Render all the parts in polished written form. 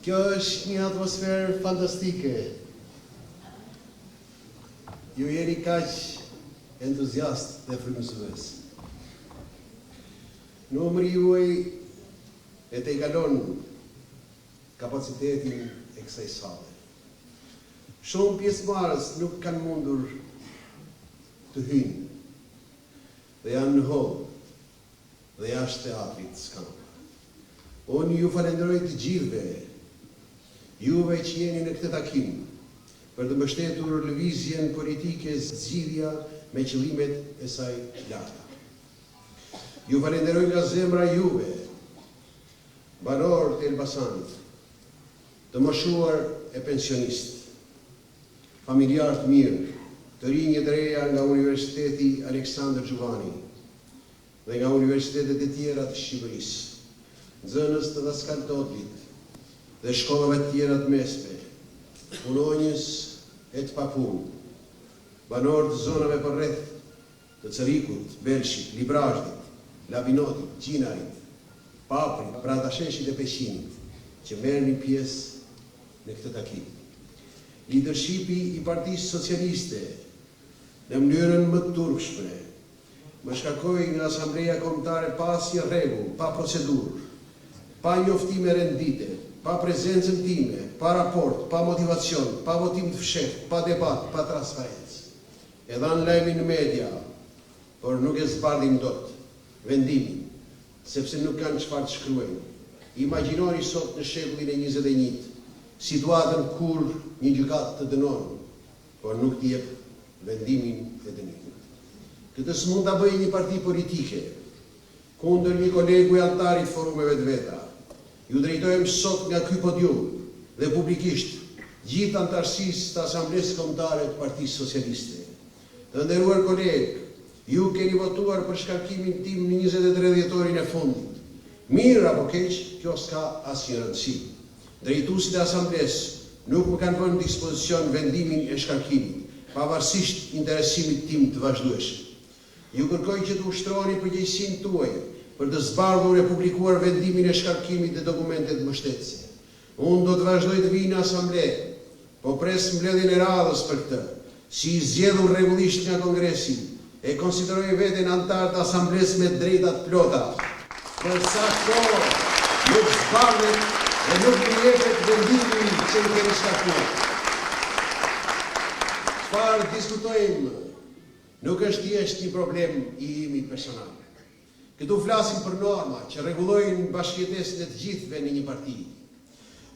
Kjo është një atmosferë fantastike. Ju jeni kaq entuziast dhe frymëzues. Numri juaj e tejkalon kapacitetin e kësaj sale. Shumë pjesëmarrës nuk kanë mundur të hyjnë dhe janë në hol dhe jashtë teatrit s'kanë. Unë ju falenderoj të gjithëve, juve që jeni në këtë takim, për të mbështetur lëvizjen politike zgjidhja me qëllimet e saj larta. Ju falenderoj nga zemra juve, banorë të Elbasanit, të moshuar e pensionistë, familjarë të mirë, të rinjë të reja nga Universiteti Aleksandër Xhuvani dhe nga universitetet e tjera të Shqipërisë, nxënës të Daskaltodlit dhe shkollave të tjera të mesme, punonjës e të papunë, banorë të zonave përreth të Cërikut, Belshit, Librazhdit, Labinotit, Gjinarit, Paprit, Pratasheshit e Peshinit, që merrni pjesë në këtë takim. Leadershipi i Partisë Socialiste në mënyrën më të turpshme më shkakoi nga Asambleja Kombëtare pa asnjë rregull, pa procedurë, pa njoftime rendite, pa prezencën time, pa raport, pa motivacion, pa votim të fshehtë, pa debat, pa transparencë. E dhanë lajmin në media, por nuk e zbardhin dot vendimin, sepse nuk kanë çfarë të shkruajnë. Imagjinoni sot në shekullin e 21 situatën kur një gjykatë të dënon, por nuk t'i jep vendimin e dënimit. Këtë s'mund ta bëjë një parti politike kundër një kolegu i altarit forumeve të veta. Ju drejtojmë sot nga ky podium dhe publikisht gjithë antarësisë të Asamblesë Kombëtare të Partisë Socialiste. Të nderuar kolegë, ju keni votuar për shkarkimin tim në 23 dhjetorin e fundit. Mirë apo keq, kjo s'ka asnjë rëndësi. Drejtuesit e Asamblesë nuk më kanë vënë në dispozicion vendimin e shkarkimit, pavarësisht interesimit tim të vazhdueshëm. Ju kërkoj që të ushtroni përgjegjësinë tuaj për të zbardhur e publikuar vendimin e shkarkimit dhe dokumentet mbështetëse. Unë do të vazhdoj të vij në asamble, po pres mbledhjen e radhës për këtë, si i zgjedhur rregullisht nga Kongresi, e konsideroj veten antar të asamblesë me drejta të plota. Për sa kohë nuk zbardhet dhe nuk i jepet vendimi që i keni shkarkuar. Çfarë diskutojmë nuk është thjesht një problem i imi personal. Këtu flasim për norma që rregullojnë bashkëjetesën e të gjithëve në një parti.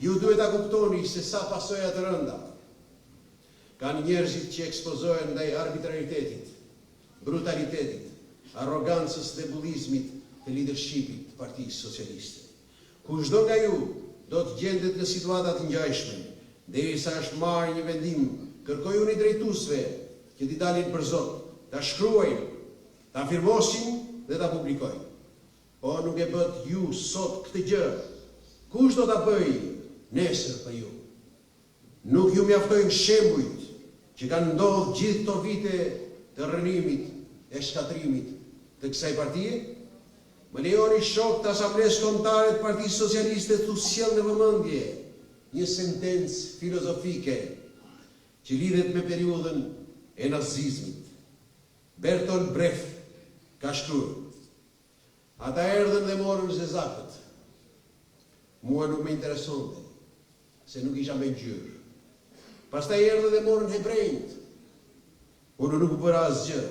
Ju duhet ta kuptoni se sa pasoja të rënda kanë njerëzit që ekspozohen ndaj arbitraritetit, brutalitetit, arrogancës dhe bullizmit të leadershipit të Partisë Socialiste. Kushdo nga ju do të gjendet në situata të ngjashme, derisa është marrë një vendim, kërkoj unë i drejtuesve që t'i dalin për Zot, ta shkruajnë, ta firmosin dhe ta publikojnë. Po nuk e bët ju sot këtë gjë, kush do ta bëjë nesër për ju? Nuk ju mjaftojnë shembujt që kanë ndodhur gjithë këto vite të rrënimit, e shkatrimit të kësaj partije, më lejoni shok të Asamblesë Kombëtare të Partisë Socialiste të sjell në vëmendje një sentencë filozofike që lidhet me periudhën e nazizmit. Bertolt Brecht ka shkruar: ata erdhën dhe morën zezakët. Mua nuk më interesonte, se nuk isha me ngjyrë. Pastaj erdhën dhe morën hebrejt. Unë nuk u bëra asgjë,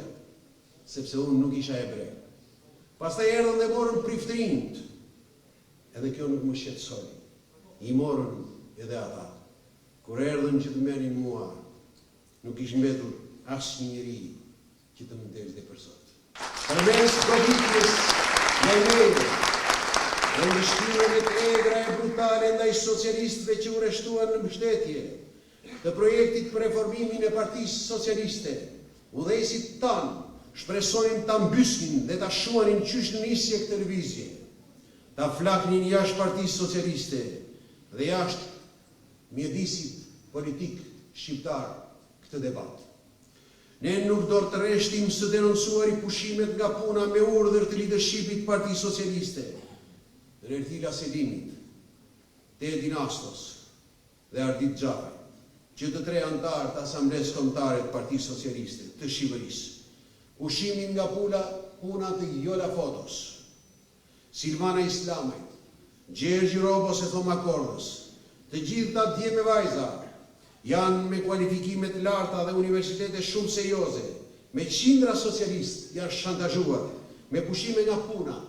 sepse unë nuk isha hebrej. Pastaj erdhën dhe morën priftërinjt. Edhe kjo nuk më shqetësoi. I morën edhe ata. Kur erdhën që të merrin mua, nuk ishte mbetur asnjë njeri që të më ndezte për sot. Përmes goditjes në meje, në mbështyrjen e egra e brutale ndaj socialistëve që u rreshtuan në mbështetje të projektit për reformimin e Partisë Socialiste, udhëheqësit tanë shpresonin ta mbysnin dhe ta shuanin qysh në nisje këtë lëvizje, ta flaknin jashtë Partisë Socialiste dhe jashtë mjedisit politik shqiptar këtë debat. Ne nuk do të rreshtim së denoncuari pushimet nga puna me urdhër të leadershipit Partisë Socialiste, Ertila Selimit, Tedi Nastos dhe Ardit Xhafaj, që të tre antarë të Asamblesë Kombëtare të Partisë Socialiste të Shqipërisë. Pushimin nga puna të Jola Fotos, Silvana Islamajt, Gjergji Robos e Thoma Kordës, të gjitha dje me vajza, janë me kualifikimet larta dhe universitete shumë serioze, me qindra socialist janë shantazhuar, me pushime nga puna,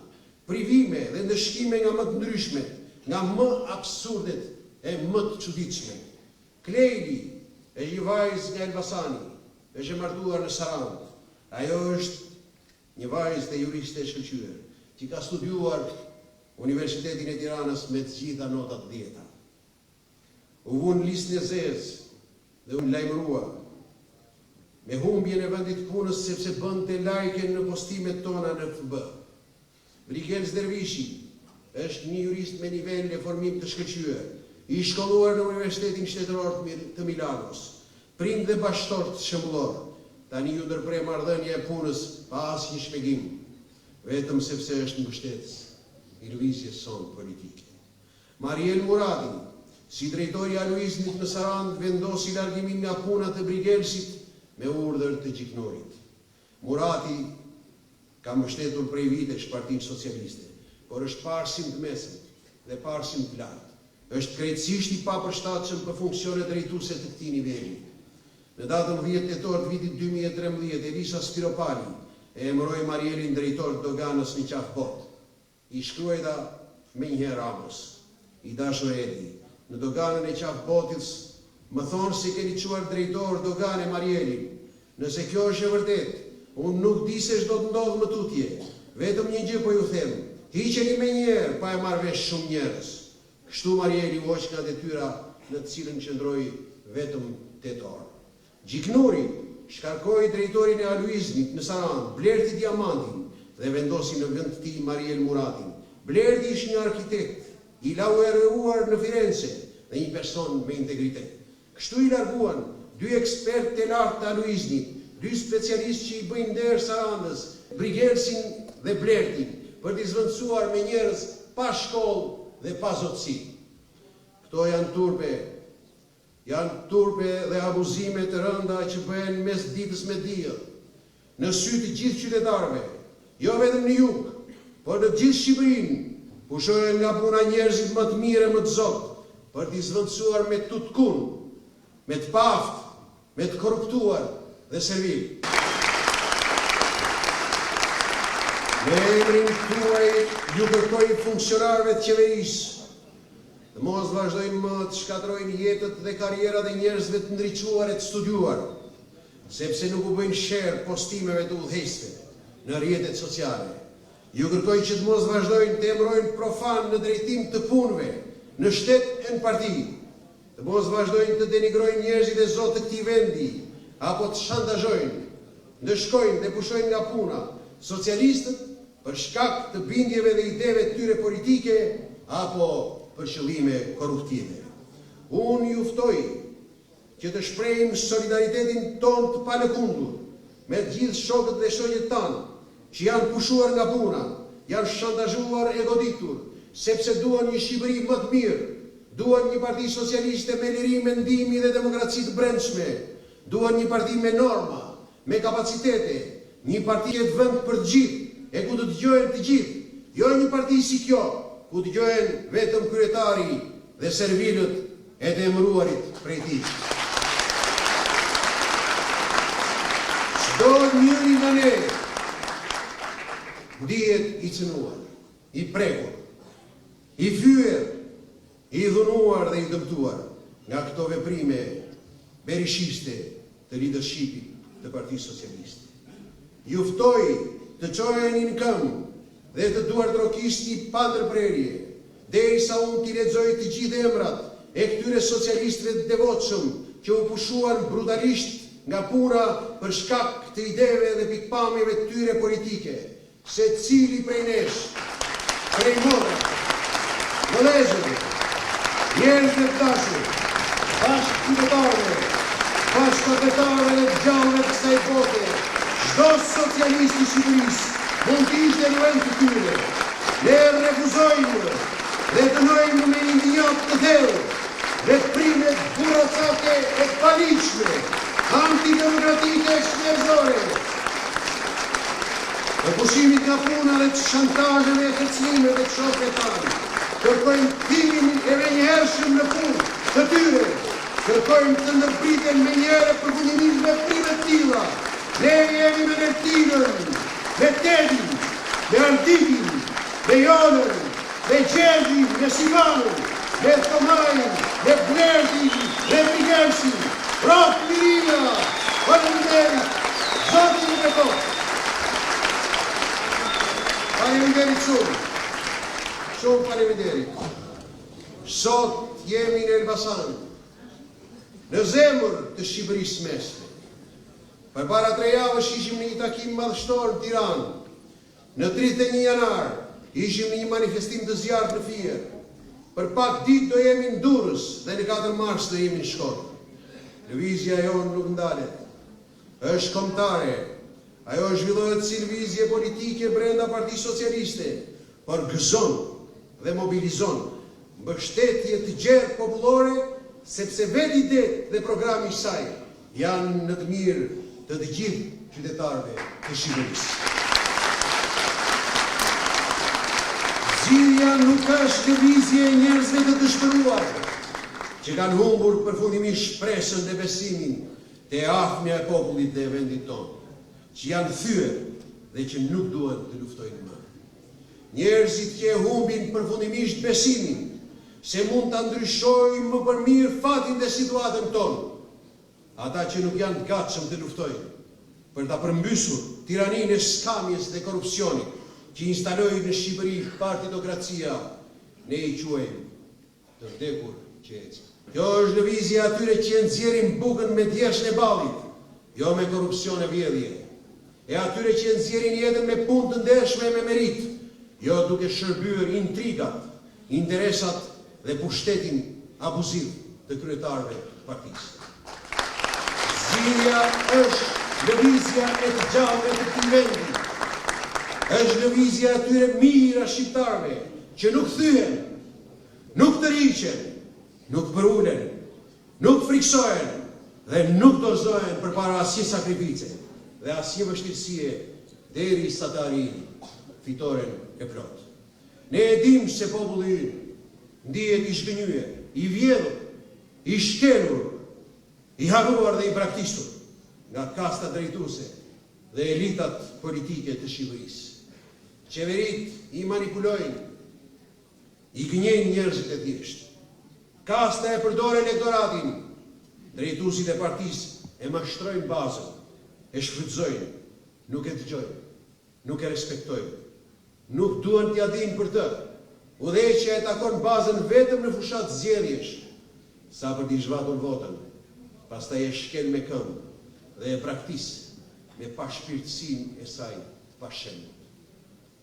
privime dhe ndëshkime nga më të ndryshme, nga më absurdet e më të çuditshme. Klejli e një vajzë nga Elbasani, është e martuar në Sarandë. Ajo është një vajzë dhe juriste e shkëlqyer, që ka studiuar Universitetin e Tiranës me të gjitha notat 10. U vunë listën e zezë dhe unë lajmërua me humbjen e vendit punës sepse bënte like në postimet tona në FB. Brigel Zdervishi është një jurist me nivel e formim të shkëlqyer, i shkolluar në Universitetin Shtetëror të Milanos, prind dhe bashkëtor të shembullor. Tani ju ndërprej marrëdhënia e punës pa asnjë shpjegim, vetëm sepse është mbështetës i lëvizjes sonë politike. Mariel Murati, si drejtori i Aluiznit në Sarandë, vendosi largimin nga puna të Brigelsit me urdhër të gjiknorit. Murati ka mbështetur prej vitesh Partinë Socialiste, por është parsim të mesëm dhe parsim të lartë. Është krejtësisht i papërshtatshëm për funksione drejtuese të këtij niveli. Në datën 10 tetor të vitit 2013, Elisa Spiropali e emëroi Marielin drejtor të doganës në qafë botë. I shkruajta menjëherë Ramos: i dashur Edi, në doganën e qafë botës më thonë se keni quar drejtor dogane Marielin. Nëse kjo është e vërtet, unë nuk di se ç'do të ndodhë më tutje. Vetëm një gjë po ju them: hiqeni menjëherë pa e marrë vesh shumë njerëz. Kështu Marieli u hoq nga detyra në të cilën qëndroi vetëm 8 orë. Gjiknuri shkarkoi drejtorin e Aluiznit në Sarandë, Blerti Diamantin, dhe vendosi në vend të tij Mariel Muratin. Blerti ishte një arkitekt, i laureuar në Firenze dhe një person me integritet. Kështu i larguan 2 ekspertë të lartë të Aluiznit, 2 specialistë që i bëjnë nder Sarandës, Brigelsin dhe Blertin, për t'i zvendësuar me njerëz pa shkollë dhe pa zotësi. Këto janë turpe dhe abuzime të rënda që bëhen mes ditës me diell, në sy të gjithë qytetarëve, jo vetëm në jug, por në gjithë Shqipërinë, pushohen nga puna njerëzit më të mirë e më të zotë, për t'i zvendësuar me tutkun, me të paftë, me të korruptuar dhe servil. Me emrin tuaj ju kërkoj funksionarëve të qeverisë të mos vazhdojnë më të shkatrojnë jetët dhe karrierat e njerëzve të ndriçuar e të studiuar, sepse nuk u bëjnë share postimeve të udhëheqësve në rrjetet sociale. Ju kërkoj që të mos vazhdojnë të emrojnë profan në drejtim të punëve, në shtet e në parti, të mos vazhdojnë të denigrojnë njerëzit e zotë të këtij vendi, apo të shantazhojnë, ndëshkojnë dhe pushojnë nga puna socialistët për shkak të bindjeve dhe ideve të tyre politike apo për qëllime korruptive. Unë ju ftoj që të shprehim solidaritetin ton të palëkundur me të gjithë shokët dhe shoqet tanë që janë pushuar nga puna, janë shantazhuar e goditur, sepse duan një Shqipëri më të mirë, duan një parti socialiste me liri, mendimi dhe demokraci të brendshme, duan një parti me norma, me kapacitete, një parti e të vend për të gjithë, e ku të dëgjohen të gjithë, jo një parti si kjo, ku dëgjohen vetëm kryetari dhe servilët e të emëruarit prej tij. Çdo njëri nga ne ndihet i cënuar, i prekur, i fyer, i dhunuar dhe i dëmtuar nga këto veprime berishiste të leadershipit të Partisë Socialiste. Ju ftoj të çojeni në këmbë dhe të duartrokisti pa ndërprerje, derisa unë t'i lexoj të gjithë emrat e këtyre socialistëve të devotshëm që u pushuan brutalisht nga puna për shkak të ideve dhe pikpamjeve të tyre politike, se cili prej nesh, prej motra, vëllezërve, njerëzve të dashur, bashkëqytetarëve, bashkëqytetarëve dhe gjallëve të kësaj bote, çdo socialist i Shqipërisë mund të ishte në vend të tyre. Ne refuzojmë dhe dënojmë me indignat të thellë veprimet burracake e paligjshme, antidemokratike e shëndetësore, të pushimit nga puna dhe të shantazheve e kërcënimeve të shokëve tanë. Kërkojmë timin e menjëhershëm në punë të tyre, kërkojmë të ndërpriten menjëherë përfundimisht veprime të tilla. Ne jemi me Mertinën, me Tedin, me Ardikin, me Jonën, me Gjergjin, me Sivanën, me Tomajin, me Blertin, me Migelsin. Prap Liria, faleminderit, zotin e kohë. Faleminderit shumë, shumë faleminderit. Sot jemi në Elbasan, në zemër të Shqipërisë mesme. Përpara 3 javësh ishim në një takim madhështor në Tiranë. Në 31 janar ishim në një manifestim të zjarrt në Fier. Për pak ditë do jemi në Durrës dhe në 4 mars do jemi në Shkodër. Lëvizja jonë nuk ndalet, është kombëtare. Ajo zhvillohet si lëvizje politike brenda Partisë Socialiste, por gëzon dhe mobilizon mbështetje të gjerë popullore, sepse vetë idetë dhe programi i saj janë në të mirë të të gjithë qytetarëve të Shqipërisë. Zgjidhja nuk është lëvizje e njerëzve të dëshpëruar, që kanë humbur përfundimisht shpresën dhe besimin te afmja e popullit dhe e vendit tonë, që janë thyer dhe që nuk duhet të luftojnë më. Njerëzit që e humbin përfundimisht besimin se mund ta ndryshojnë më për mirë fatin dhe situatën tonë, ata që nuk janë të gatshëm të luftojnë për ta përmbysur tiraninë e skamjes dhe korrupsionit që instaloi në Shqipëri partitokracia, ne i quajmë të vdekur që ecën. Kjo është lëvizja atyre që nxjerrin bukën me djeshën e ballit, jo me korrupsion e vjedhje. E atyre që nxjerrin jetën me punë të ndershme e me merit, jo duke shërbyer intrigat, interesat dhe pushtetin abuziv të kryetarëve të partisë. Zgjidhja është lëvizja e të gjallëve të këtij vendi. Është lëvizja e atyre mijëra shqiptarëve që nuk thyen, nuk tërhiqen, nuk përulen, nuk friksohen dhe nuk dorëzohen përpara asnjë sakrifice dhe asnjë vështirësie derisa të arrijnë fitoren e plot. Ne e dimë se populli ynë ndihet i zhgënjyer, i vjedhur, i shkelur, i harruar dhe i braktisur nga kasta drejtuese dhe elitat politike të Shqipërisë. Qeverit i manipulojnë, i gënjejnë njerëzit e thjeshtë. Kasta e përdor elektoratin, drejtuesit e partisë e mashtrojnë bazën, e shfrytëzojnë, nuk e dëgjojnë, nuk e respektojnë, nuk duan t'ia dinë për të. Udhëheqja e takon bazën vetëm në fushat zgjedhjesh, sa për t'i zhvatur votën, pastaj e shkel me këmbë dhe e braktis me pashpirtësinë e saj të pashëndur.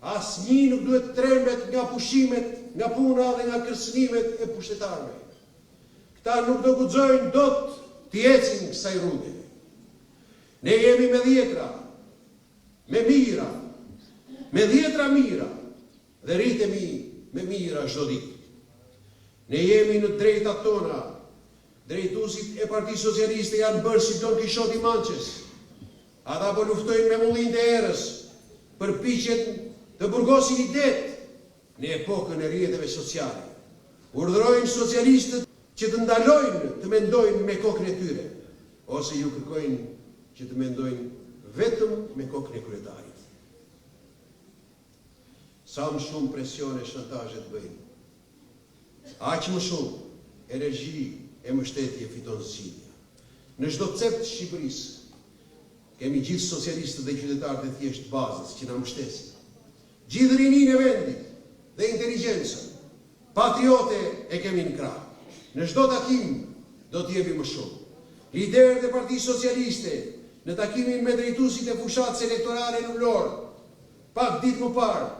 Asnjë nuk duhet trembet nga pushimet, nga puna dhe nga kërcënimet e pushtetarëve. Këta nuk do guxojnë dot t'i ecin kësaj rruge. Ne jemi me dhjetra, me mijëra, me dhjetra mira dhe rritemi me mira çdo ditë. Ne jemi në drejtat tona. Drejtuesit e Partisë Socialiste janë bërë si Don Kishoti Mançes. Ata po luftojnë me mullinë e erës, përpiqet të burgosin i det në epokën e rrjeteve sociale. Urdhërojnë socialistët që të ndalojnë të mendojnë me kokën e tyre, ose ju kërkojnë që të mendojnë vetëm me kokën e kryetarit. Sa më shumë presion e shantazhet bëjnë, aq më shumë energji e mbështetje fiton zgjidhja. Në çdo cep të Shqipërisë kemi gjithë socialistët dhe qytetarët e thjeshtë bazës që na mbështesin. Gjithë rininë e vendit dhe inteligjencën, patriote e kemi në krah. Në çdo takim do të jepi më shumë. Liderët e Partisë Socialiste në takimin me drejtuesit e fushatës elektorale në Vlorë, pak ditë më parë,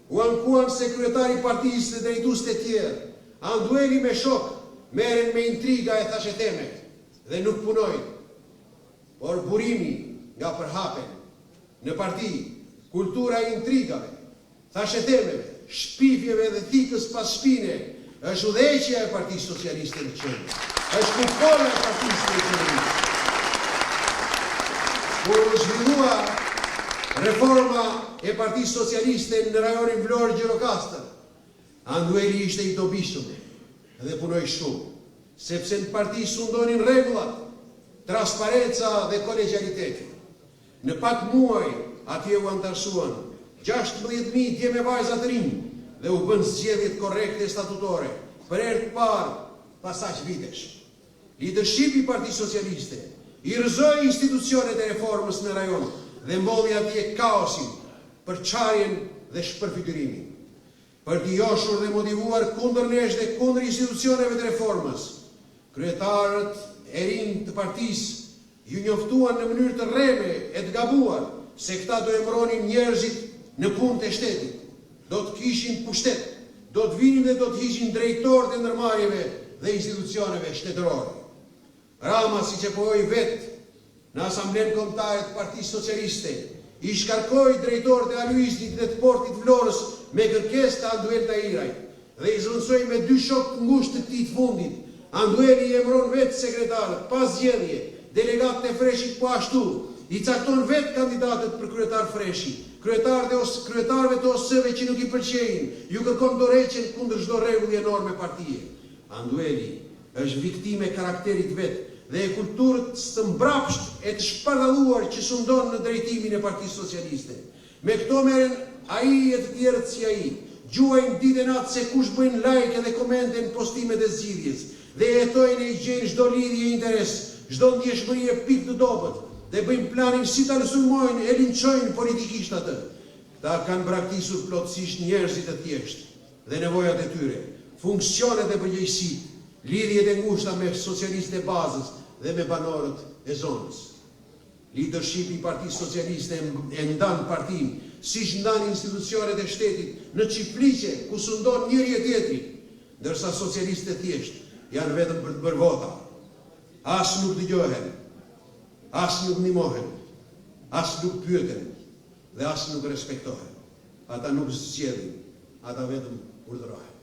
u ankuan se kryetari i partisë dhe drejtuesit e tjerë, andueli me shok, merren me intriga e thasheteme dhe nuk punojnë. Por burimi nga përhapen në parti, kultura e intrigave, thashetemeve, shpifjeve dhe thikës pas shpine, është udhëheqja e Partisë Socialiste në qendër. Është kupola e Partisë së Qeverisë. Kur u zhvillua reforma e Partisë Socialiste në rajonin Vlorë Gjirokastër, andueli ishte i dobishëm dhe punoi shumë, sepse në parti sundonin rregullat, transparenca dhe kolegialiteti. Në pak muaj atje u antarësuan 16.000 djeme vajza të rinj dhe u bën zgjedhjet korrekte statutore për herë të parë pas aq vitesh. Lidershipi i Partisë Socialiste i rrëzoi institucionet e reformës në rajon dhe mbodhi atje kaosin, përçarjen dhe shpërfytyrimin. Për t'i joshur dhe motivuar kundër nesh dhe kundër institucioneve të reformës, kryetarët e rinj të partisë ju njoftuan në mënyrë të rreme e të gabuar se këta do emëronin njerëzit në punë të shtetit, do të kishin pushtet, do të vinin dhe do të hiqin drejtorët e ndërmarrjeve dhe institucioneve shtetërore. Rama, siç e pohoi vetë në Asamblenë Kombëtare të Partisë Socialiste, i shkarkoi drejtorët e Aluiznit dhe të Portit Vlorës me kërkesë të Anduel Tairaj dhe i zvendësoi me 2 shokë të ngushtë të këtij të fundit. Andueli i emëron vetë sekretarët, pas zgjedhje, delegatët e Freshit po ashtu, i cakton vetë kandidatët për kryetar Freshi, kryetarëve të OS-ve që nuk i pëlqejnë, ju kërkon dorëheqjen kundër çdo rregulli e norme partie. Andueli është viktimë e karakterit vetë dhe e kulturës së mbrapsht e të shpardalluar që sundon në drejtimin e Partisë Socialiste. Me këto merren ai e të tjerët si ai, gjuajnë ditë e natë se kush bëjnë like dhe komente në postimet e zgjidhjes dhe jetojnë e i gjejnë çdo lidhje e interes, çdo ndjeshmëri e pikë të dobët dhe bëjnë planin si ta sulmojnë e linçojnë politikisht atë. Ta kanë braktisur plotësisht njerëzit e thjeshtë dhe nevojat e tyre, funksionet e përgjegjësitë, lidhjet e ngushta me socialistët e bazës dhe me banorët e zonës. Lidershipi i Partisë Socialiste e ndan partinë, siç ndan institucionet e shtetit në çifliqe ku sundon njëri e tjetri, ndërsa socialistët e thjeshtë janë vetëm për të bërë vota. As nuk dëgjohen, as nuk ndihmohen, as nuk pyeten dhe as nuk respektohen. Ata nuk zgjedhin, ata vetëm urdhërohen.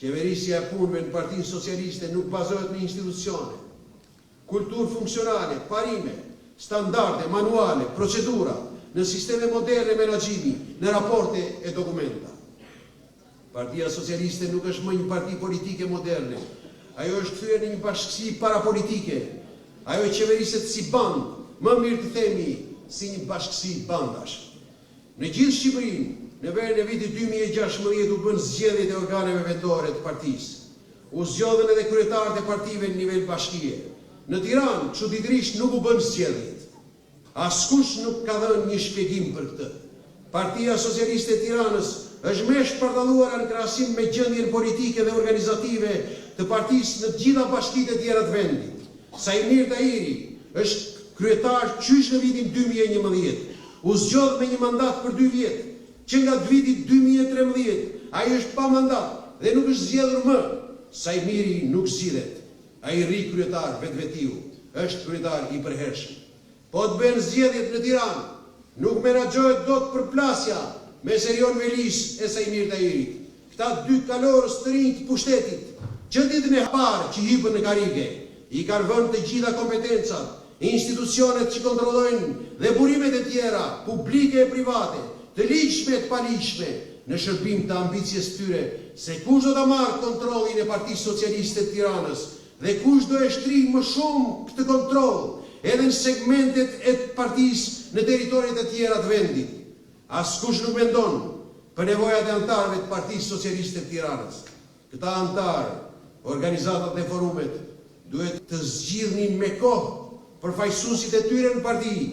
Qeverisja e punëve në Partinë Socialiste nuk bazohet në institucione, kulturë funksionale, parime, standarde, manuale, procedura, në sisteme moderne menaxhimi, në raporte e dokumenta. Partia Socialiste nuk është më një parti politike moderne. Ajo është kthyer në një bashkësi parapolitike. Ajo qeveriset si band, më mirë të themi si një bashkësi bandash. Në gjithë Shqipërinë, në verën e vitit 2016 u bën zgjedhjet e organeve vendore të partisë. U zgjodhen edhe kryetarët e partive në nivel bashkie. Në Tiranë, çuditërisht nuk u bën zgjedhjet. Askush nuk ka dhënë një shpjegim për këtë. Partia Socialiste e Tiranës është më e shpërndaluar në krahasim me gjendjen politike dhe organizative të partisë në të gjitha bashkitë e tjera të vendit. Saimir Tairi është kryetar qysh në vitin 2011. U zgjodh me një mandat për 2 vjet. Që nga viti 2013 ai është pa mandat dhe nuk është zgjedhur më. Saimiri nuk zgjidhet. Ai rri kryetar vetvetiu, është kryetar i përhershëm. Po të bëjnë zgjedhjet në Tiranë, Nuk menaxhohet dot përplasja me Erion Velis e Sajmir Tahirit. Këta dy kalorës të rinj të pushtetit, që ditën e parë që hipën në karige, i kanë vënë të gjitha kompetencat, institucionet që kontrollojnë dhe burimet e tjera, publike e private, të ligjshme e të paligjshme, në shërbim të ambicjes tyre, se kush do ta marrë kontrollin e Partisë Socialiste të Tiranës dhe kush do e shtrijë më shumë këtë kontroll edhe në segmentet e partisë në territoret e tjera të vendit. Askush nuk mendon për nevojat e antarëve të Partisë Socialiste të Tiranës. Këta antarë, organizatat dhe forumet, duhet të zgjidhnin me kohë përfaqësuesit e tyre në parti.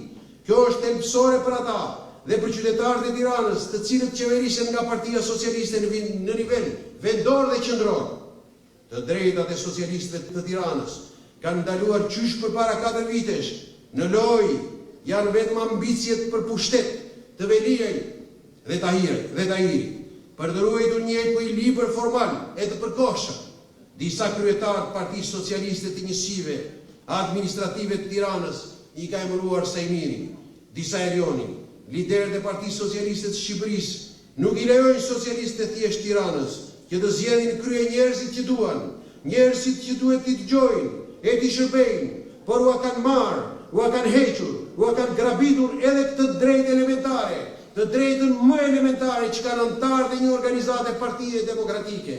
Kjo është thelbësore për ata dhe për qytetarët e Tiranës, të cilët qeverisen nga Partia Socialiste në nivel vendor dhe qendror. Të drejtat e socialistëve të Tiranës kanë ndaluar qysh përpara 4 vitesh. Në lojë janë vetëm ambicjet për pushtet të Veliaj dhe Tahirit, për të ruajtur një ekuilibër formal e të përkohshëm. Disa kryetarë të Partisë Socialiste të njësive administrative të Tiranës i ka emëruar Sajmiri, disa Erioni. Liderët e Partisë Socialiste të Shqipërisë nuk i lejojnë socialistët e thjeshtë Tiranës që të zgjedhin krye njerëzit që duan, njerëzit që duhet t'i dëgjojnë e t'i shërbejnë, por ua kanë marrë, ua kanë hequr, ua kanë grabitur edhe këtë drejtë elementare, të drejtën më elementare që kanë antarët e një organizate partie demokratike,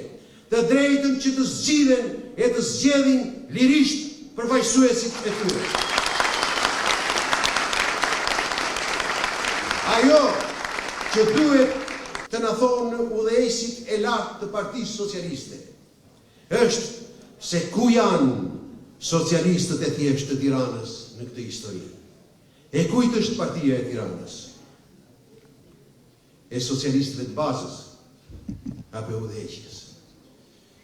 të drejtën që të zgjidhen e të zgjedhin lirisht përfaqësuesit e tyre. Ajo që duhet të na thonë udhëheqësit e lartë të Partisë Socialiste është se ku janë socialistët e thjeshtë të Tiranës në këtë histori. E kujt është Partia e Tiranës? E socialistëve të bazës apo e udhëheqjes?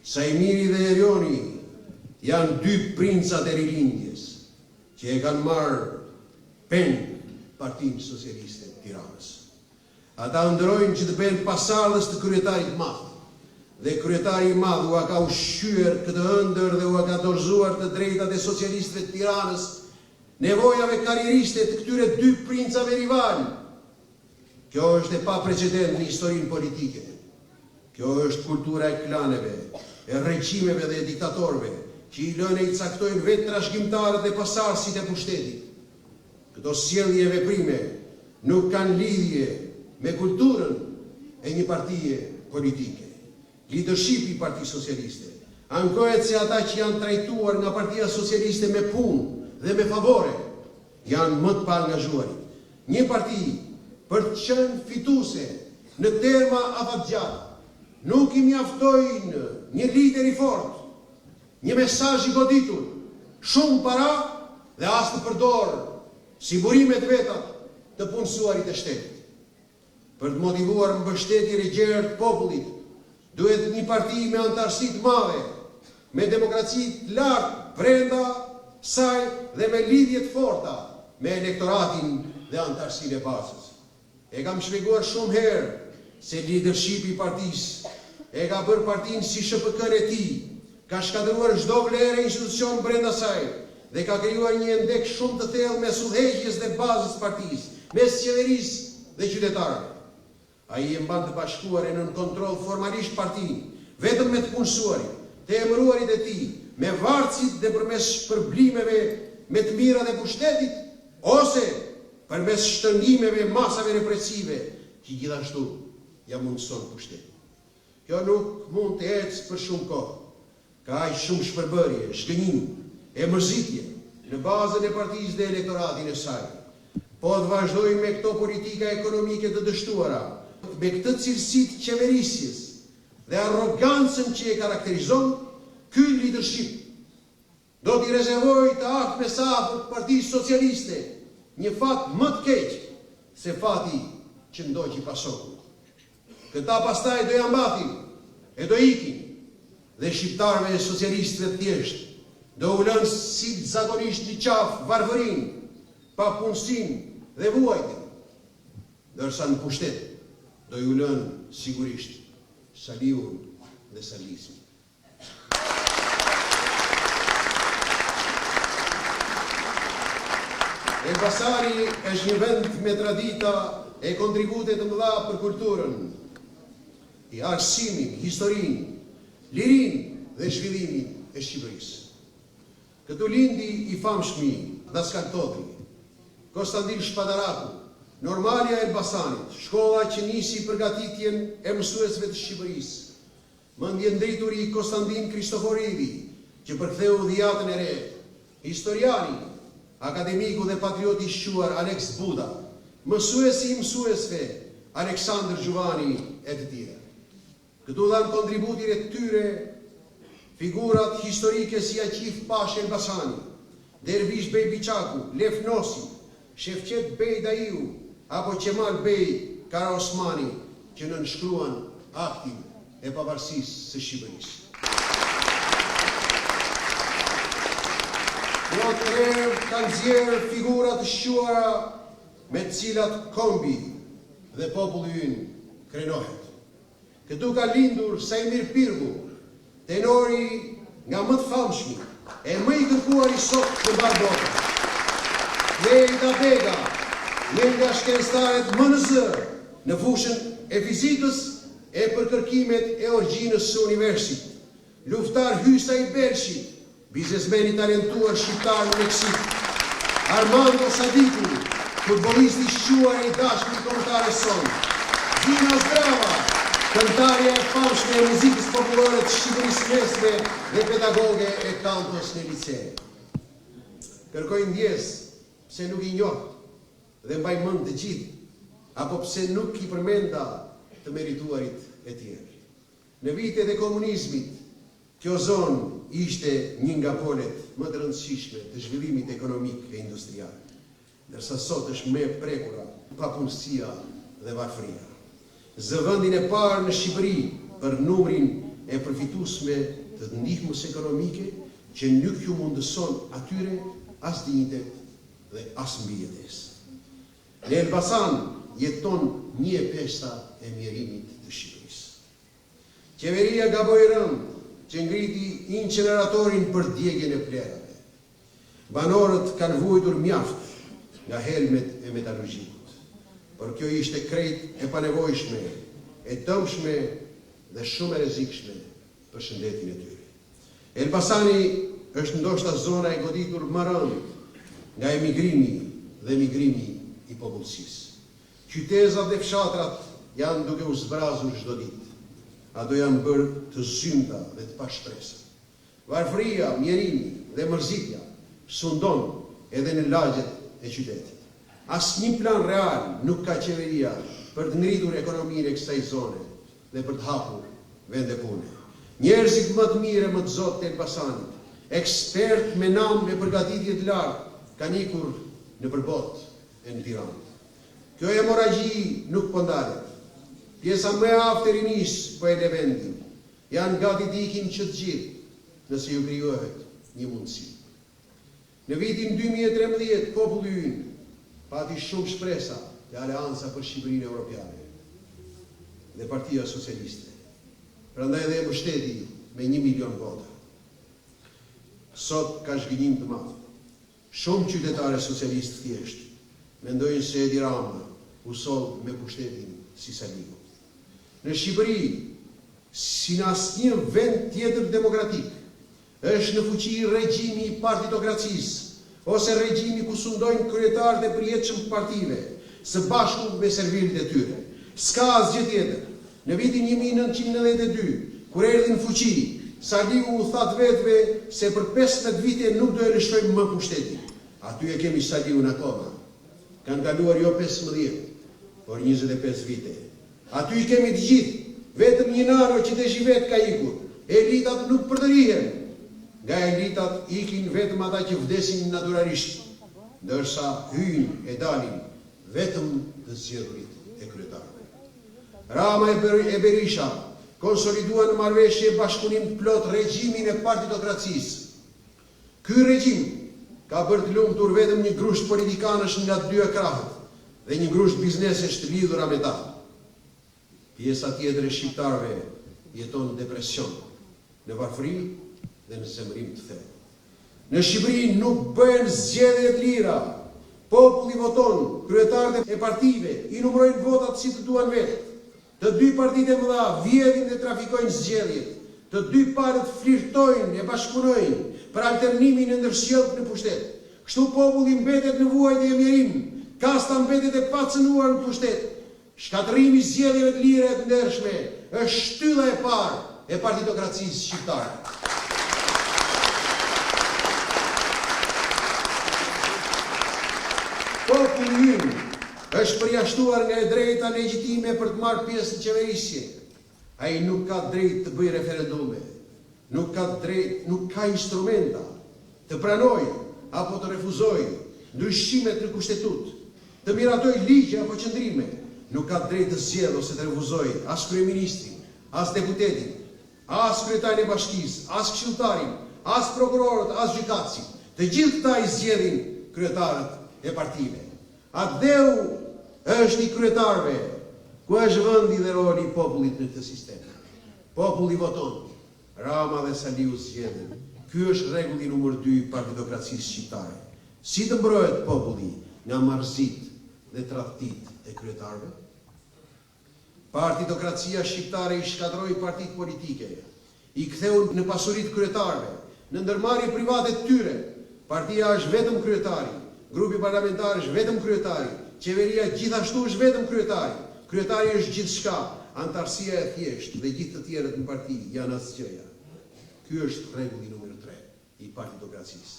Sajmiri dhe Erioni janë dy princat e rilindjes që e kanë marrë pend Partinë Socialiste të Tiranës. Ata ndërojnë që të bëjnë pasardhës të kryetarit madh. Dhe kryetari i madh u ka ushqyer këtë ëndër dhe u ka dorëzuar të drejtat e socialistëve të Tiranës, nevojave karrieriste të këtyre dy princave rival. Kjo është e pa precedent në historinë politike. Kjo është kultura e klaneve, e regjimeve dhe e diktatorëve, që i lënë e i caktojnë vetë trashëgimtarët dhe pasardhësit e pushtetit. Këto sjellje veprime nuk kanë lidhje me kulturën e një partie politike. Leadershipi i Partisë Socialiste ankohet se ata që janë trajtuar nga Partia Socialiste me punë dhe me favore janë më të paangazhuarit. Një parti për të qenë fituese në terma afatgjata nuk i mjaftojnë një lider i fortë, një mesazh i goditur, shumë para dhe as të përdorë si burimet vetat të punësuarit e shtetit. Për të motivuar mbështetje e gjerë të popullit, duhet një parti me antarësi të madhe, me demokraci të lartë brenda saj dhe me lidhje të forta me elektoratin dhe antarësinë e bazës. E kam shpjeguar shumë herë se leadershipi i partisë e ka bërë partinë si SHPK-n e tij, ka shkatëruar çdo vlerë e institucion brenda saj dhe ka krijuar një ndek shumë të thellë mes udhëheqjes dhe bazës partisë, mes qeverisë dhe qytetarëve. Ai e mban të bashkuar e nën kontroll formalisht partinë, vetëm me të punësuarit, të emëruarit e tij, me varësit dhe përmes shpërblimeve me të mirat e pushtetit, ose përmes shtrëngimeve masave represive që gjithashtu ja mundson pushtetin. Kjo nuk mund të ecë për shumë kohë. Ka aq shumë shpërbërje, shkënjim, e mërzitje në bazën e partisë dhe elektoratin e saj. Po të vazhdojmë me këto politika ekonomike të dështuara, me këtë cilësi të qeverisjes dhe arrogancën që e karakterizon, ky leadership do t'i rezervoj të akt me sapë të Partisë Socialiste një fat më të keq se fati që ndoqi pasoku. Këta pastaj do ja mbatin e do ikin dhe shqiptarëve socialistëve të thjeshtë do u lënë si zakonisht një qafë varfërinë, pa punësinë dhe vuajtjen, ndërsa në pushtet do ju lënë sigurisht Saliun dhe Salismin. Elbasani është një vend me tradita e kontribute të mëdha për kulturën, i arsimin, historinë, lirinë dhe zhvillimin e Shqipërisë. Këtu lindi i famshmi Daskal Todri, Konstantin Shpadaraku, Normalia e Elbasanit, shkolla që nisi përgatitjen e mësuesve të Shqipërisë, mendje ndrituri i Konstantin Kristoforidi, që përktheu dhjatën e re, historiani, akademiku dhe patrioti i shquar Alex Buda, mësuesi i mësuesve Aleksandr Gjuvani e të tjerë. Këtu dhanë kontributin e tyre figurat historike si Aqif Pasha Elbasani, Dervish Bej Biçaku, Lef Nosi, Shefqet Bej Daiu, apo Qemal Bej Karaosmani, që nënshkruan aktin e pavarësisë së Shqipërisë. Këto tre kanë zgjerë figura të shquara me të cilat kombi dhe populli ynë krenohet. Këtu ka lindur Sajmir Pirgu, tenori nga më të famshmi e më i kërkuar i sot në mbar botën. Lejta Bega, një nga shkencëtarët më në zë në fushën e fizikës e për kërkimet e origjinës së universit. Luftar Hysa i Bershit, biznesmeni talentuar shqiptar në Meksik. Armando Sadiku, futbollisti shquar e i dashur i kombëtarës sonë. Gina Zdrava, këngëtarja e famshme e muzikës popullore të Shqipërisë Mesme dhe pedagoge e kantos në lice. Kërkoj ndjes pse nuk i njoh dhe mbaj mend të gjithë, apo pse nuk i përmenda të merituarit e tjerë. Në vitet e komunizmit, kjo zonë ishte një nga polet më të rëndësishme të zhvillimit ekonomik e industrial, ndërsa sot është më e prekura papunësia dhe varfëria. Zëvendin e parë në Shqipëri për numrin e përfituesve të ndihmës ekonomike që nuk ju mundëson atyre as dinjitet dhe as mbijetesë. Në Elbasan jeton 1/5 e mjerimit të Shqipërisë. Qeveria gaboi rënd që ngriti inceneratorin për djegjen e plerave. Banorët kanë vuajtur mjaft nga helmet e metalurgjikut, por kjo ishte krejt e panevojshme, e dëmshme dhe shumë e rrezikshme për shëndetin e tyre. Elbasani është ndoshta zona e goditur më rënd nga emigrimi dhe migrimi i popullsisë. Qytetat dhe fshatrat janë duke u zbrazur çdo ditë. Ato janë bërë të zymta dhe të pashpresë. Varfëria, mjerimi dhe mërzitja sundon edhe në lagjet e qytetit. Asnjë plan real nuk ka qeveria për të ngritur ekonominë e kësaj zone dhe për të hapur vende pune. Njerëzit më të mirë më të zotë të Elbasanit, ekspert me nam e përgatitje të lartë, kanë ikur në përbot e në Tiranë. Kjo hemoragji nuk po ndalet. Pjesa më e aftë e rinisë po e lëvendin. Janë gati të ikin që të gjithë, nëse ju krijohet një mundësi. Në vitin 2013, populli ynë pati shumë shpresa të Aleanca për Shqipërinë Evropiane dhe Partia Socialiste. Prandaj edhe e mbështeti me 1 milion vota. Sot ka zhgënjim të madh. Shumë qytetare socialistë thjesht mendojnë se Edi Rama u soll me pushtetin si Saliku. Në Shqipëri, si në asnjë vend tjetër demokratik, është në fuqi regjimi i partitokracisë, ose regjimi ku sundojnë kryetarët e përjetshëm partive, së bashku me servilit e tyre. S'ka asgjë tjetër. Në vitin 1992, kur erdhi në fuqi, Saliku u thatë vetëve se për 15 vite nuk do e lëshojmë më pushtetin. Aty e kemi Salikun akoma. Kanë kaluar jo 15, por 25 vite. Aty i kemi të gjithë, vetëm një nano që të zhivet ka ikur. Elitat nuk përdërihen. Nga elitat ikin vetëm ata që vdesin naturarisht, ndërsa hyjnë e dalin vetëm të zgjedhurit e kryetarëve. Rama e Berisha konsoliduan në marrëveshje bashkëpunim plot regjimin e partitokracisë. Ky regjim ka bërë të lumtur vetëm një grusht politikanësh nga të dy krahët dhe një grusht biznesesh të lidhura me ta. Pjesa tjetër e shqiptarëve jeton në depresion, në varfëri dhe në zemërim të thellë. Në Shqipëri nuk bëhen zgjedhje të lira, Populli voton, kryetarët e partive i numërojnë votat si të duan vetë. Të dy partitë e mëdha vjedhin dhe trafikojnë zgjedhjet. Të dy palët flirtojnë e bashkëpunojnë për alternimin e ndërsjellët në pushtet. Kështu populli mbetet në vuajtje e mjerim, kasta mbetet e pacënuar në pushtet. Shkatërrimi i zgjedhjeve të lira e të ndershme është shtylla e parë e partitokracisë shqiptare. Populli ynë është përjashtuar nga e drejta legjitime për të marrë pjesë në qeverisje. Ai nuk ka drejt të bëjë referendume, nuk ka instrumenta të pranojë apo të refuzojë ndryshimet në kushtetut, të miratojë ligje apo qëndrime, nuk ka drejt të zgjedhë ose të refuzojë as kryeministrin, as deputetin, as kryetarin e bashkisë, as këshilltarin, as prokurorët, as gjykatësit. Të gjithë këta i zgjedhin kryetarët e partive. Atdeu është i kryetarëve, ku është vendi dhe roli i popullit në këtë sistem. Populli voton, Rama dhe Saliu zgjedhin. Ky është rregulli numër 2 i partitokracisë shqiptare. Si të mbrohet populli nga marrëzit dhe tradhtit e kryetarëve? Partitokracia shqiptare i shkatërroi partitë politike, i ktheu në pasuritë kryetarëve, në ndërmarrje private të tyre. Partia është vetëm kryetari, grupi parlamentar është vetëm kryetari, qeveria gjithashtu është vetëm kryetari. Kryetari është gjithçka, antarësia e thjeshtë dhe gjithë të tjerët në parti janë asgjëja. Ky është rregulli numër 3 i partitokracisë.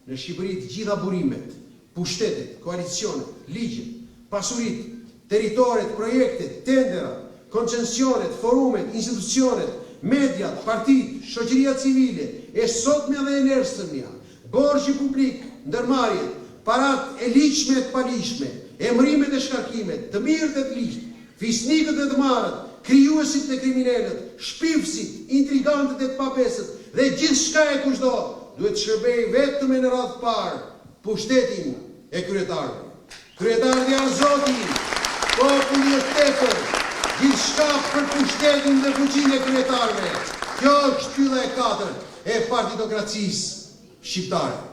Në Shqipëri të gjitha burimet, pushtetet, koalicionet, ligjet, pasuritë, territoret, projektet, tenderat, koncesionet, forumet, institucionet, mediat, partitë, shoqëria civile, e sotmja dhe e nesërmja, borxhi publik, ndërmarrjet, parat e ligjshme e të palishme, emrimet e shkarkimet, të mirët e të ligjt, fisnikët e të marrët, krijuesit e kriminalët, shpifësit, intrigantët e të pabesët dhe gjithçka e kushdo duhet të shërbejë vetëm në radhë parë pushtetin e kryetarëve. Kryetarët janë zoti, populli është tepër, gjithçka për pushtetin dhe fuqinë e kryetarëve. Kjo është shtylla e 4 e partitokracisë shqiptare.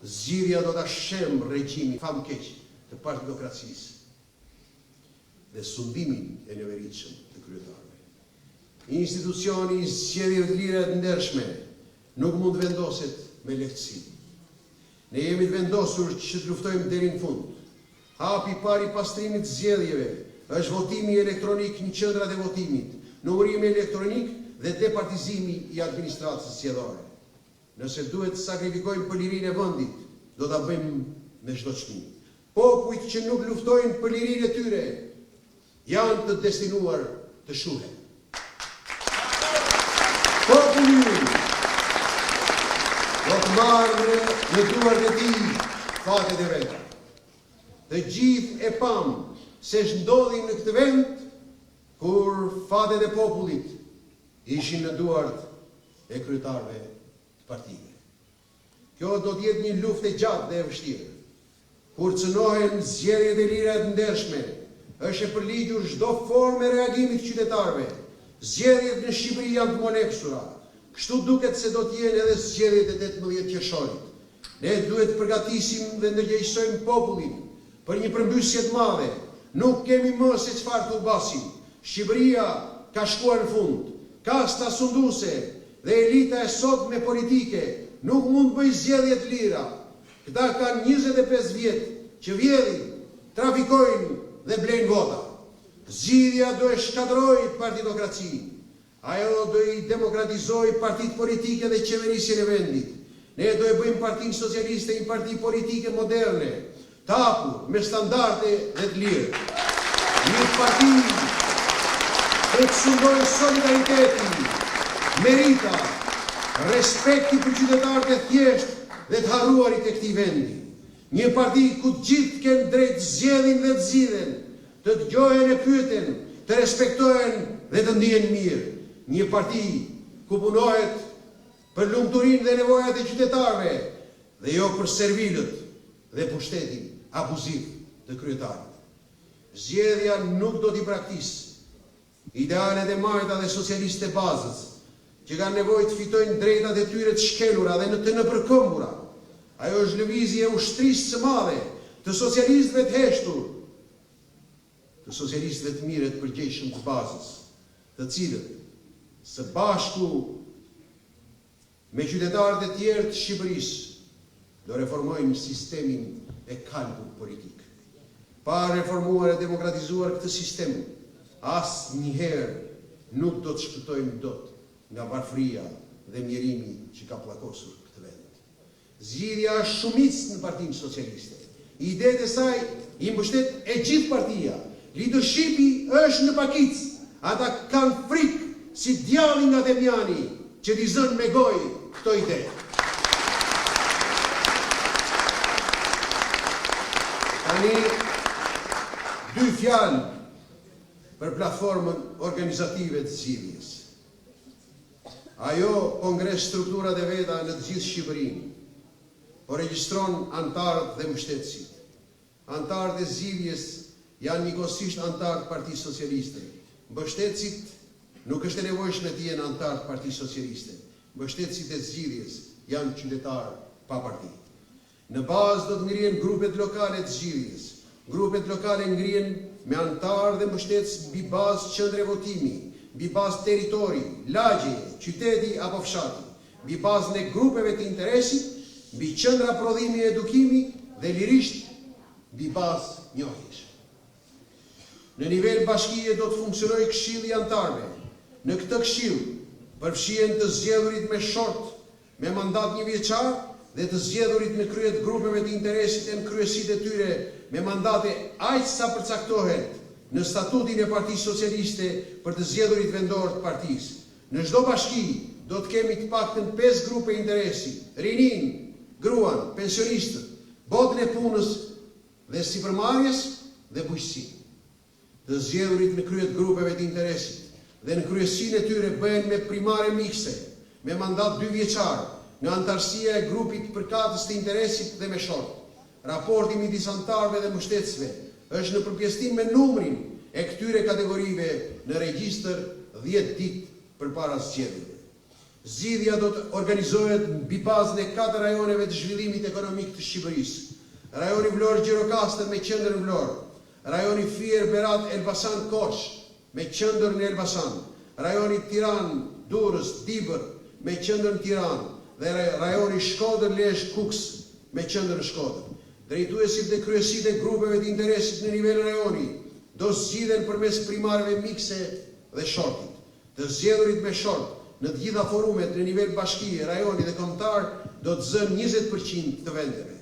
Zgjidhja do ta shemb regjimin famkeq të partitokracisë dhe sundimin e neveritshëm të kryetarëve. Institucioni i zgjedhjeve të lira të ndershme nuk mund të vendoset me lehtësi. Ne jemi të vendosur që të luftojmë deri në fund. Hapi i parë i pastrimit të zgjedhjeve është votimi elektronik në qendrat e votimit, numërimi elektronik dhe departizimi i administratës zgjedhore. Nëse duhet të sakrifikojmë për lirinë e vendit, do ta bëjmë me çdo çmim. Popujt që nuk luftojnë për lirinë e tyre janë të destinuar të shuhen. Populli do të marrë në duart e tij fatet e veta. Të gjithë e pam se ç'ndodhi në këtë vend kur fatet e popullit ishin në duart e kryetarëve të partive. Kjo do të jetë një luftë e gjatë dhe e vështirë. Kur cënohen zgjedhjet e lira të ndershme, është e përligjur çdo formë e reagimit të qytetarëve. Zgjedhjet në Shqipëri janë të moleksura. Kështu duket se do të jenë edhe zgjedhjet e 18 qershorit. Ne duhet të përgatisim dhe ndërgjegjësojmë popullin për një përmbysje të madhe. Nuk kemi më se çfarë të basim. Shqipëria ka shkuar në fund. Kasta sunduese dhe elita e sotme politike nuk mund të bëjë zgjedhje të lira. Këta kanë 25 vjet që vjedhin, trafikojnë dhe blejnë vota. Zgjidhja do e shkatërrojë partitokracinë. Ajo do i demokratizojë partitë politike dhe qeverisjen e vendit. Ne do e bëjmë Partinë Socialiste një parti politike moderne, të hapur, me standarde dhe të lirë. Një parti që të sundojë solidariteti, merita, respekti për qytetarët e thjeshtë dhe të harruarit e këtij vendi. Një parti ku të gjithë kenë drejt zgjedhin dhe të zgjidhen, të dëgjohen e pyeten, të respektohen dhe të ndihen mirë. Një parti ku punohet për lumturinë dhe nevojat e qytetarëve dhe jo për servilët dhe pushtetin abuziv të kryetarit. Zgjedhja nuk do t'i braktisë idealet e majta dhe socialiste bazës, që kanë nevojë të fitojnë drejtat e tyre të shkelura dhe të nëpërkëmbura. Ajo është lëvizje e ushtrisë së madhe të socialistëve të heshtur, të socialistëve të mirë të përgjegjshëm të bazës, të cilët së bashku me qytetarët e tjerë të Shqipërisë do reformojnë sistemin e kalbut politik. Pa reformuar e demokratizuar këtë sistem, asë njëherë nuk do të shpëtojmë dot nga varfëria dhe mjerimi që ka pllakosur këtë vend. Zgjidhja është shumicë në Partinë Socialiste. Idetë e saj i mbështet e gjithë partia. Leadershipi është në pakic. Ata kanë frikë si djalli nga Demiani që t'i zënë me gojë këto ide. Tani dy fjalë për platformën organizative të zgjidhjes. Ajo kongres strukturat e veta në të gjithë Shqipërinë, po regjistron antarët dhe mbështetësit. Antarët e zgjidhjes janë njëkohësisht antarët Partisë Socialiste. Mbështetësit nuk është e nevojshme të jenë antarët Partisë Socialiste. Mbështetësit e zgjidhjes janë qytetarë pa parti. Në bazë do të ngrihen grupet lokale të zgjidhjes. Grupet lokale ngrihen me antarë dhe mbështetës mbi bazë qendre votimi, mbi bazë territori, lagje, qyteti apo fshati, mbi bazën e grupeve të interesit, mbi qendra prodhimi e edukimi dhe lirisht mbi bazë njohjesh. Në nivel bashkie do të funksionojë këshilli i antarëve. Në këtë këshill përfshihen të zgjedhurit me short, me mandat një vjeçar dhe të zgjedhurit në krye të grupeve të interesit e në kryesitë e tyre me mandate aq sa përcaktohet në statutin e Partisë Socialiste për të zgjedhurit vendor të partisë. Në çdo bashki do të kemi të paktën 5 grupe interesi: rinin, gruan, pensionistët, botën e punës dhe sipërmarrjes dhe bujqësinë. Të zgjedhurit në krye të grupeve të interesit dhe në kryesinë e tyre bëhen me primare mikse, me mandat 2 vjeçar, në antarësia e grupit përkatës të interesit dhe me short. Raporti midis antarëve dhe mbështetësve është në përpjesëtim me numrin e këtyre kategorive në regjistër 10 ditë përpara zgjedhjeve. Zgjidhja do të organizohet mbi bazën e 4 rajoneve të zhvillimit ekonomik të Shqipërisë. Rajoni Vlorë Gjirokastër me qendër në Vlorë, rajoni Fier Berat Elbasan Koç me qendër në Elbasan, rajoni Tiranë Durrës Dibër me qendër në Tiranë dhe rajoni Shkodër Lezhë Kuks me qendër në Shkodër. Drejtuesit dhe kryesitë e grupeve të interesit në nivel rajoni do zgjidhen përmes primarëve mikse dhe shortit. Të zgjedhurit me short në të gjitha forumet në nivel bashkie, rajoni dhe kombëtar do të zënë 20% të vendeve.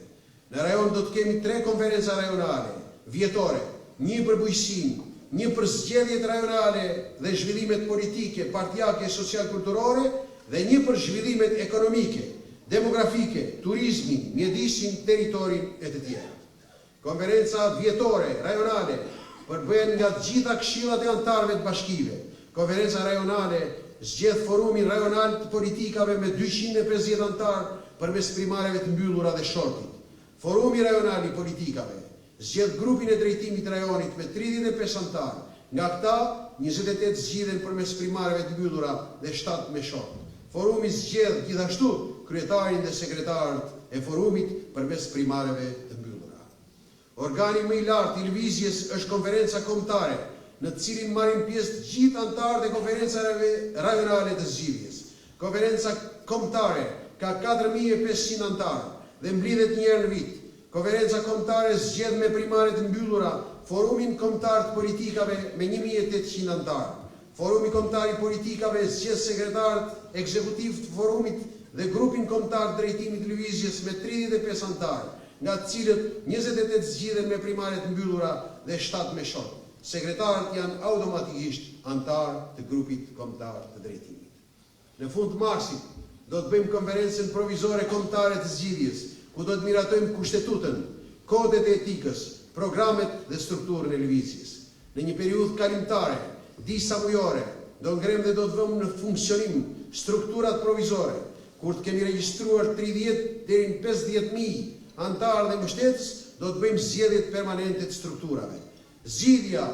Në rajon do të kemi 3 konferenca rajonale vjetore, 1 për bujqësinë, 1 për zgjedhjet rajonale dhe zhvillimet politike, partijake e social-kulturore dhe 1 për zhvillimet ekonomike, demografike, turizmin, mjedisin, teritorin e të tjera. Konferenca vjetore, rajonale, përbëhen nga të gjitha këshillat e antarëve të bashkive. Konferenca rajonale zgjedh forumin rajonal të politikave me 250 antarë përmes primareve të mbyllura dhe shortit. Forumi rajonal i politikave zgjedh grupin e drejtimit rajonit me 35 antarë. Nga këta, 28 zgjidhen përmes primareve të mbyllura dhe 7 me short. Forumi zgjedh gjithashtu kryetarin dhe sekretarët e forumit përmes primareve të mbyllura. Organi më i lartë i lëvizjes është konferenca kombëtare, në të cilin marrin pjesë të gjithë antarët e konferencave rajonale të zgjidhjes. Konferenca kombëtare ka 4500 antarë dhe mblidhet një herë në vit. Konferenca kombëtare zgjedh me primare të mbyllura forumin kombëtar të politikave me 1800 antarë. Forumi kombëtar i politikave zgjedh sekretarët ekzekutiv të forumit dhe grupin kombëtar të drejtimit të lëvizjes me 35 antarë, nga të cilët 28 zgjidhen me primare të mbyllura dhe 7 me short. Sekretarët janë automatikisht antarë të grupit kombëtar të drejtimit. Në fund të marsit do të bëjmë konferencën provizore kombëtare të zgjidhjes, ku do të miratojmë kushtetutën, kodet e etikës, programet dhe strukturën e lëvizjes. Në një periudhë kalimtare, disa mujore, do ngrem dhe do të vëmë në funksionim strukturat provizore, kur të kemi regjistruar 30 deri në 50.000 antarë dhe mbështetës, do të bëjmë zgjedhjet permanente të strukturave. Zgjidhja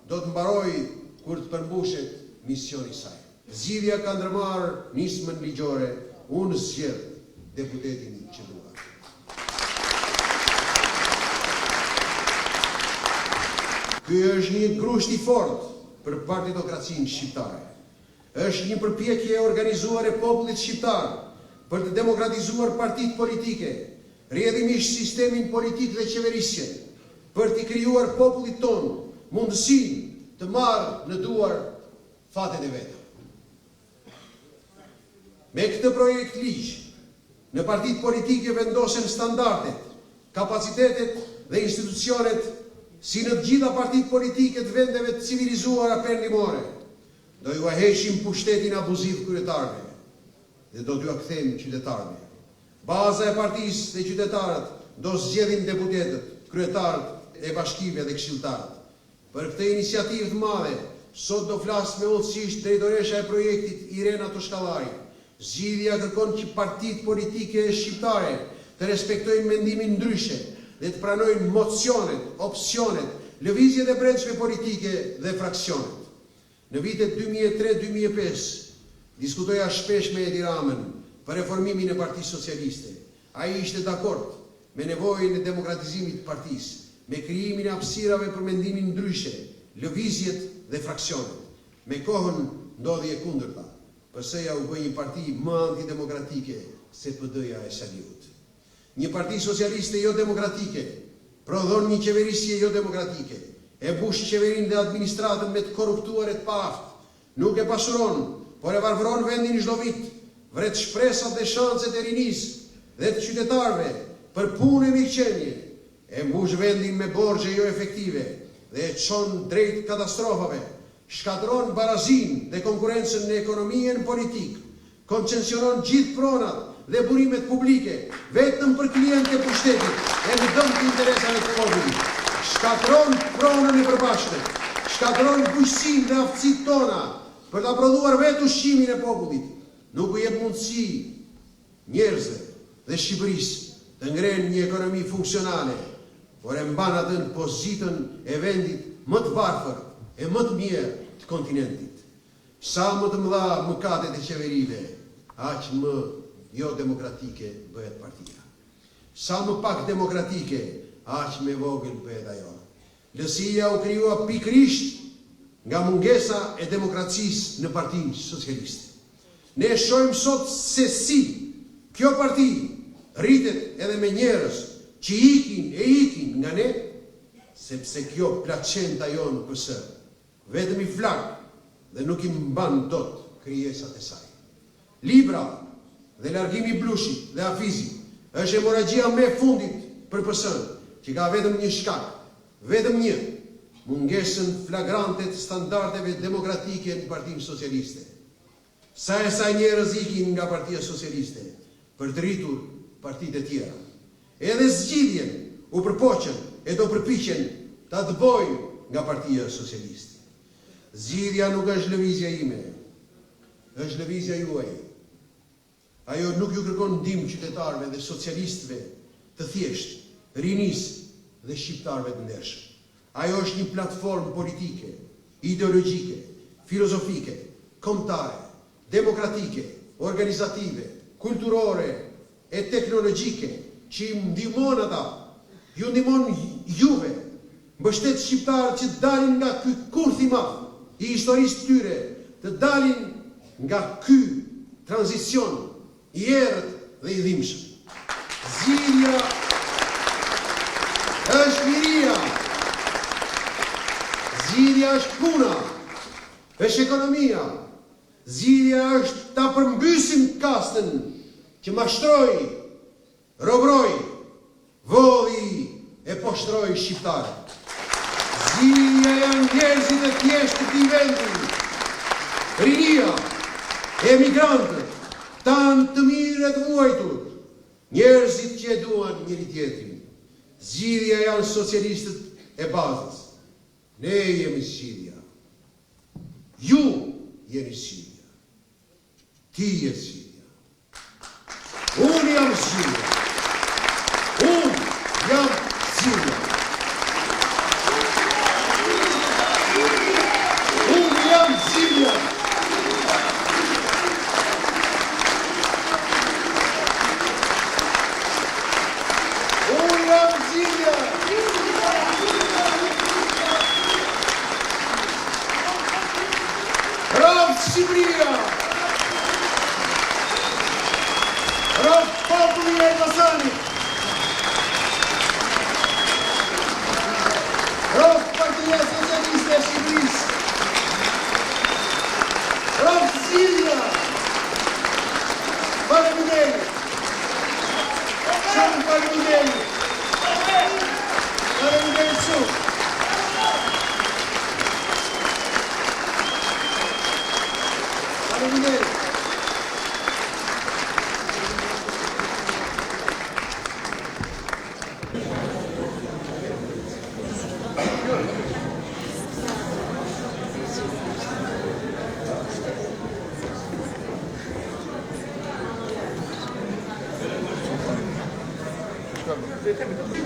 do të mbarojë kur të përmbushet misioni i saj. Zgjidhja ka ndërmarrë nismën ligjore, unë zgjedh deputetin që dua. Ky është një grusht i fortë për partitokracinë shqiptare. Është një përpjekje e organizuar e popullit shqiptar për të demokratizuar partitë politike, rrjedhimisht sistemin politik dhe qeverisje, për të krijuar popullit tonë mundësinë të marrë në duar fatet e veta. Me këtë projekt ligj, në partitë politike vendosen standardet, kapacitetet dhe institucionet si në të gjitha partitë politike të vendeve të civilizuara perëndimore. Do ju heqim pushtetin abuziv kryetarëve dhe do t'ju kthejmë qytetarëve. Baza e partisë dhe qytetarët do zgjedhin deputetët, kryetarët e bashkive dhe këshilltarët. Për këtë iniciativë të madhe, sot do flas me udhësisht drejtoresha e projektit Irena Toshkallari. Zgjidhja kërkon që partitë politike shqiptare të respektojnë mendimin ndryshe dhe të pranojnë mocionet, opsionet, lëvizjet e brendshme politike dhe fraksionet. Në vitet 2003-2005 diskutoja shpesh me Edi Ramën për reformimin e Partisë Socialiste. Ai ishte dakord me nevojën e demokratizimit të partisë, me krijimin e hapësirave për mendimin ndryshe, lëvizjet dhe fraksionet. Me kohën ndodhi e kundërta. PS-ja u bë një parti më antidemokratike se PD-ja e Saliut. Një parti socialiste jo demokratike, prodhon një qeverisje jo demokratike, e mbush qeverinë dhe administratën me të korruptuar e të paaftë, nuk e pasuron, por e varfëron vendin çdo vit, vret shpresat dhe shanset e rinisë dhe të qytetarëve për punë e mirëqenie, e mbush vendin me borxhe jo efektive dhe e çon drejt katastrofave, shkatëron barazinë dhe konkurrencën në ekonominë politikë, koncesionon gjithë pronat dhe burimet publike vetëm për klientë e pushtetit e në dëm të interesave të popullit. Shkatëron pronën e përbashkët, shkatëron bujqësinë dhe aftësitë tona për ta prodhuar vetë ushqimin e popullit. Nuk u jep mundësi njerëzve dhe Shqipërisë të ngrenë një ekonomi funksionale, por e mban atë në pozitën e vendit më të varfër e më të mirë të kontinentit. Sa më të mëdha mëkatet e qeverive, aq më jo demokratike bëhet partia. Sa më pak demokratike, aq më vogël bëhet ajo. Lësia u krijua pikërisht nga mungesa e demokracisë në Partinë Socialiste. Ne shohim sot se si kjo parti rritet edhe me njerëz që ikin nga ne, sepse kjo placenta jonë PS vetëm i flak dhe nuk i mban dot krijesat e saj. Libra dhe largimi i Blushit dhe Hafizit është hemoragjia më e fundit për PS-n, që ka vetëm një shkak, vetëm një, mungesën flagrante të standardeve demokratike në Partinë Socialiste. Sa e sa njerëz ikin nga Partia Socialiste për të rritur partitë e tjera. Edhe zgjidhjen u përpoqen e do përpiqen ta dëbojnë nga Partia Socialiste. Zgjidhja nuk është lëvizja ime, është lëvizja juaj. Ajo nuk ju kërkon ndihmë qytetarëve dhe socialistëve të thjeshtë, rinisë dhe shqiptarëve të ndershëm. Ajo është një platformë politike, ideologjike, filozofike, kombëtare, demokratike, organizative, kulturore e teknologjike që i ndihmon ata, ju ndihmon juve, mbështet shqiptarët që dalin nga ky kurth i madh i historisë të tyre, të dalin nga ky tranzicion i errët dhe i dhimbshëm. Zgjidhja është liria, zgjidhja është puna, është ekonomia, zgjidhja është ta përmbysim kastën që mashtroi, robroi, vodhi e poshtroi shqiptarët. Zgjidhja janë njerëzit e thjeshtë të këtij vendi, rinia, emigrantët, tanë të mirë e të vuajtur, njerëzit që e duan njëri tjetrin. Zgjidhja janë socialistët e bazës. Ne jemi zgjidhja. Ju jeni zgjidhja. Ti je zgjidhja. Unë jam zgjidhja. Unë jam zgjidhja. Unë jam zgjidhja. Unë jam zgjidhja. Shqipëria! Rof populli i Elbasanit! Rof Partia Socialiste e Shqipërisë! Rof Zilja! Faleminderit! Shumë faleminderit! Faleminderit shumë! Faleminderit! Tabii.